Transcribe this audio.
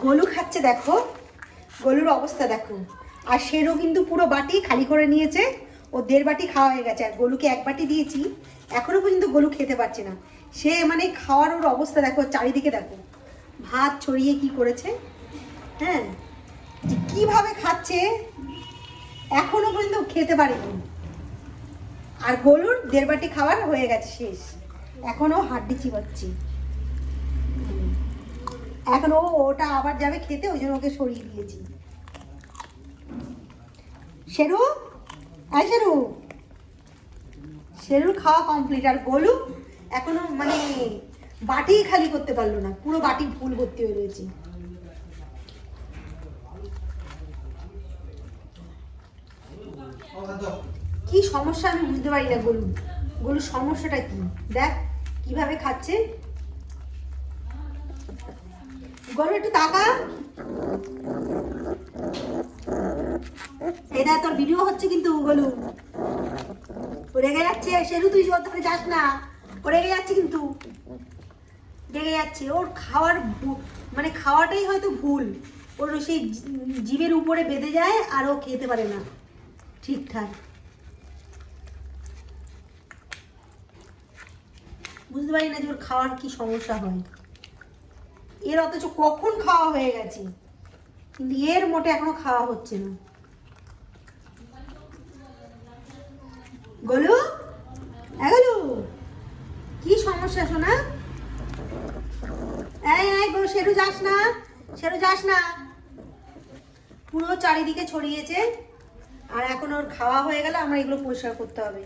গোলু খাচ্ছে দেখো, গোলুর অবস্থা দেখো। আর সেরও কিন্তু পুরো বাটি খালি করে নিয়েছে, ও 1.5 বাটি খাওয়া হয়ে গেছে। আর গোলুকে 1 বাটি দিয়েছি, এখনো পর্যন্ত গোলু খেতে পারছে না। সে মানে খাওয়ার ওর অবস্থা দেখো, চারিদিকে দেখো ভাত ছড়িয়ে কি করেছে। হ্যাঁ, যে কিভাবে খাচ্ছে এখনো পর্যন্ত খেতে পারেনি। আর গোলুর 1.5 বাটি খাবার হয়ে গেছে, শেষ। এখনো হাড্ডি চিবাচ্ছে। এখন ওটা আবার যাবে খেতে, ওই জন্য ওকে সরিয়ে দিয়েছি। শেরু, আয় শেরু। শেরুর খাওয়া কমপ্লিট। আর গোলু এখনো মানে বাটি খালি করতে পারলো না, পুরো বাটি ফুল ভর্তি হয়ে রয়েছে। কি সমস্যা আমি বুঝতে পারি না গোলু, গোলুর সমস্যাটা কি দেখ কিভাবে খাচ্ছে। গোলু একটু তাকা, এটা তোর ভিডিও হচ্ছে কিন্তু। গোলু রেগে যাচ্ছে। সেরু তুই ওর ধরে যাস না, ও রেগে যাচ্ছে কিন্তু, রেগে যাচ্ছে। ওর খাওয়ার মানে খাওয়াটাই হয়তো ভুল, ওর সেই জিভের উপরে বেঁধে যায় আর ও খেতে পারে না ঠিকঠাক। বুঝতে পারি না যে ওর খাওয়ার কি সমস্যা হয়। এর অথচ কখন খাওয়া হয়ে গেছে, কিন্তু এর মোটে এখনো খাওয়া হচ্ছে না। গোলু, গোলু কি সমস্যা শোনা? গোলু সেরু যাস না, সেরু যাস না। পুরো চারিদিকে ছড়িয়েছে। আর এখন ওর খাওয়া হয়ে গেলে আমরা এগুলো পরিষ্কার করতে হবে।